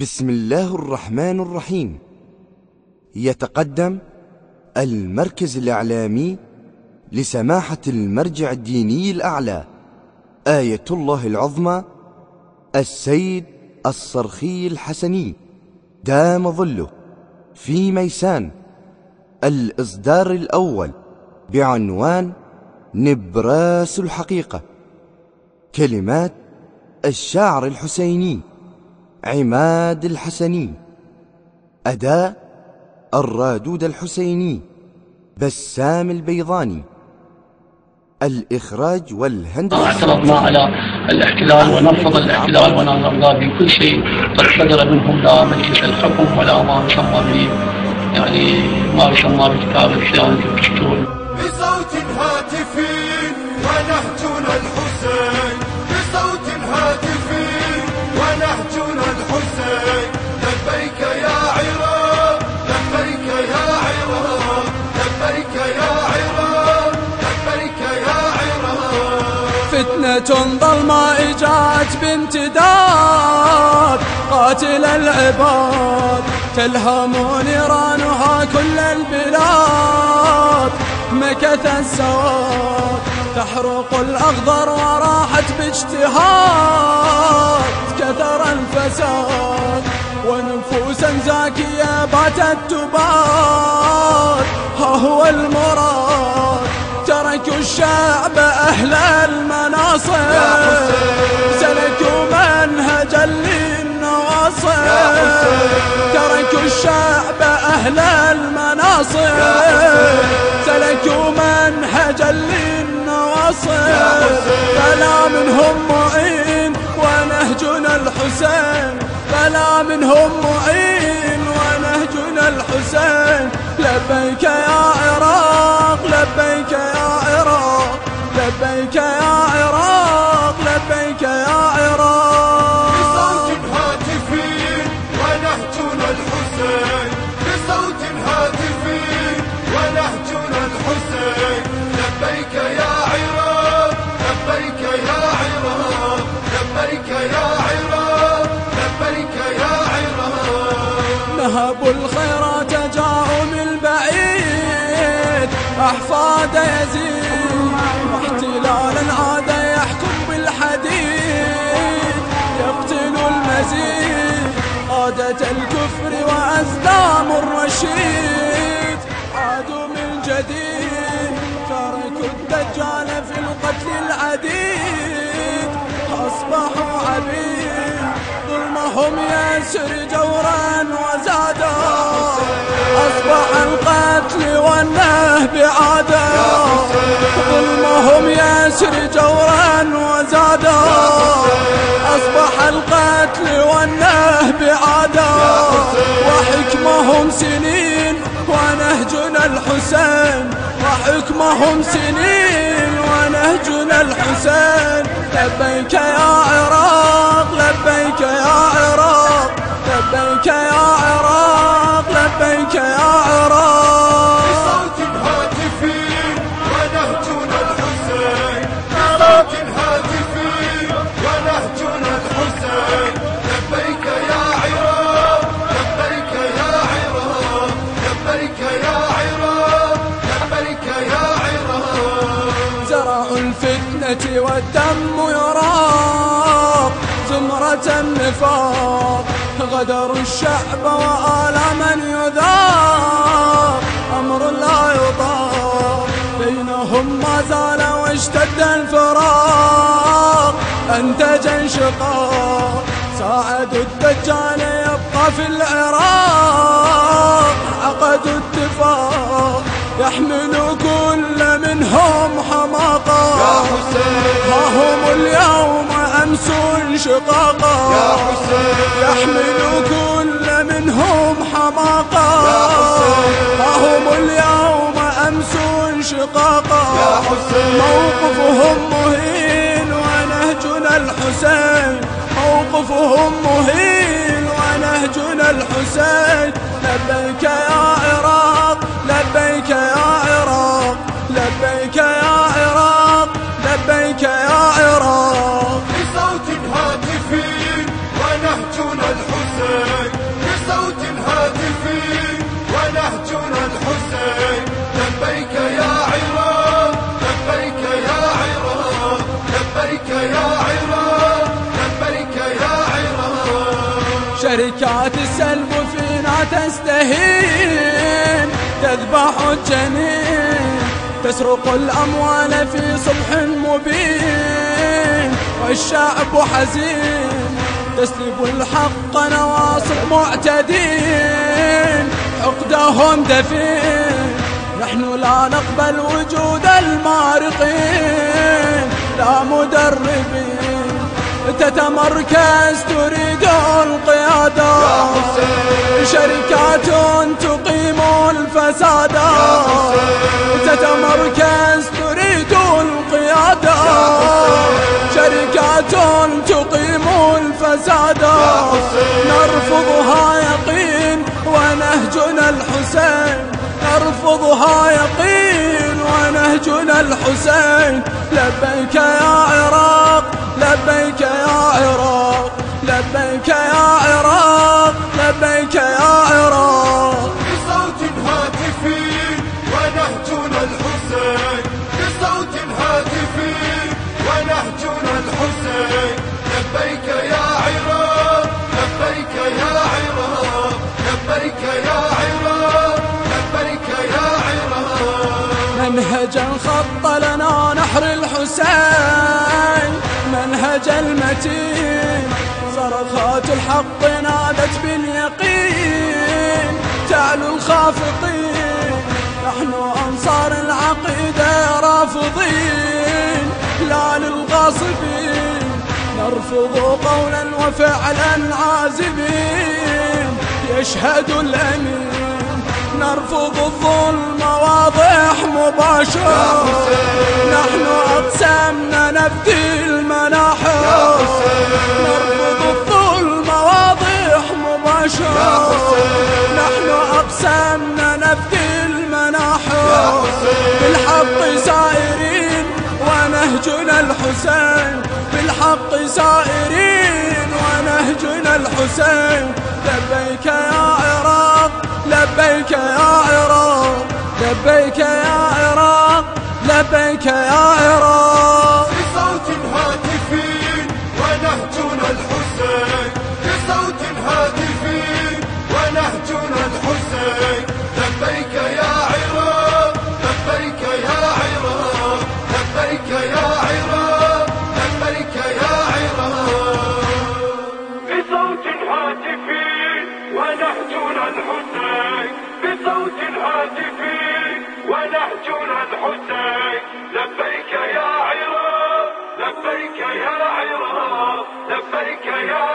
بسم الله الرحمن الرحيم. يتقدم المركز الإعلامي لسماحة المرجع الديني الأعلى آية الله العظمى السيد الصرخي الحسني دام ظله في ميسان، الإصدار الأول بعنوان نبراس الحقيقة. كلمات الشاعر الحسيني عماد الحسني، أداء الرادود الحسيني بسام البيضاني، الإخراج والهندسة. اعترضنا على الاحتلال ونرفض الاحتلال ونرضى بكل شيء قد صدر منهم، لا مجلس الحكم ولا ما يسمى ما يسمى بكتاب الصيانة الدستوري. بصوت هاتفي ونهجنا الحسين، بصوت هاتفي ونهجنا الحسين. لبيك يا عراق، لبيك يا عراق، لبيك يا عراق، لبيك يا عراق. فتنة ظلماء جاءت بامتداد قاتل العباد، تلهم نيرانها كل البلاد. مكث السواد تحرق الأخضر وراحت باجتهاد. كثر الفساد ونفوسا زاكية باتت تباد. ها هو المراد تركوا الشعب أهل المناصب، سلكوا منهجا للنواصب. تركوا الشعب أهل المناصب، سلكوا منهجا للنواصب. فلا منهم معين ونهجنا الحسين، فلا منهم معين ونهجنا الحسين. لبيك يا عراق، لبيك يا عراق، لبيك يا عراق، لبيك يا عراق. بصوت هاتفي ونهجنا الحسين، بصوت هاتفي ونهجنا الحسين. لبيك يا عراق، لبيك يا عراق، لبيك يا عراق، لبيك يا عراق. نهبوا الخيرات جاءوا من بعيد، أحفاد يزيد واحتلالا عاد يحكم بالحديد. يقتل المزيد قادة الكفر وأزلام الرشيد. عادوا من جديد تركوا الدجال في القتل العديد. أصبحوا عبيد ظلمهم يسري جورا وزادا. أصبح القتل والنهب عادا، ظلمهم يسري جورا وزادا. أصبح القتل والنهب عادا، وحكمهم سنين ونهجنا الحسين، وحكمهم سنين ونهجنا الحسين. لبيك يا عراق، لبيك يا عراق، لبيك يا عراق، لبيك يا عراق. بصوت هاتفي ونهجنا الحسين، بصوت هاتفي ونهجنا الحسين. لبيك يا عراق، لبيك يا عراق، لبيك يا عراق، لبيك يا عراق. زرع الفتنة والدم يراق، زمرة النفاق غدروا الشعب وآلاما يذاق. أمر لا يطاق بينهم ما زال واشتد الفراق. أنتج انشقاق ساعدوا الدجال يبقى في العراق. عقدوا اتفاق يحملوا كل منهم حماقا. يا حسين ها هم اليوم أمس انشقاقا. يا حسين يحملوا كل منهم حماقا. يا حسين ها هم اليوم أمس انشقاقا. يا حسين موقفهم مهين ونهجنا الحسين، موقفهم مهين ونهجنا الحسين. لبيك يا عراق، لبيك يا عراق، لبيك يا عراق، لبيك يا عراق. بصوت هاتفي ونهجنا الحسين، شركات السلب فينا تستهين، تذبح الجنين، تسرق الأموال في صبح مبين، والشعب حزين، تسلب الحق نواصب معتدين، عقدهم دفين. نحن لا نقبل وجود المارقين، لا مدربين تتمركز تريد القيادة، شركات تقيم الفساد، تتمركز تريد القيادة، شركات تقيم الفساد، نرفضها يقين ونهجنا الحسين، نرفضها يقين ونهجنا الحسين. لبيك يا عراق، لبيك يا عراق، لبيك يا عراق، لبيك يا عراق. بصوت هاتف ونهجنا الحسين، بصوت هاتف ونهجنا الحسين. لبيك يا عراق، لبيك يا عراق، لبيك يا عراق، لبيك يا عراق. منهجا خط لنا نحر الحسين، منهج المتين، صرخات الحق نادت باليقين، تعلو الخافقين. نحن أنصار العقيدة رافضين لا للغاصبين، نرفض قولا وفعلا عازبين، يشهد الأمين. نرفض الظلم واضح مباشر، نحن أقسمنا نفدي المناحر، نرفض الظلم واضح مباشر، نحن أقسمنا نفدي المناحر، بالحق سائرين ونهجنا الحسين، بالحق سائرين ونهجنا الحسين. لبيك يا عراق، لبيك يا عراق، لبيك يا عراق، لبيك يا عراق. بصوت هاتف ونهجنا الحسين، بصوت هاتف ونهجنا الحسين. لبيك يا عراق، لبيك يا عراق، لبيك يا عراق، لبيك يا عراق. بصوت هاتف ونهجنا الحسين، بصوت هاتف ونهجنا الحسين. لبيك يا عراق، لبيك يا عراق، لبيك يا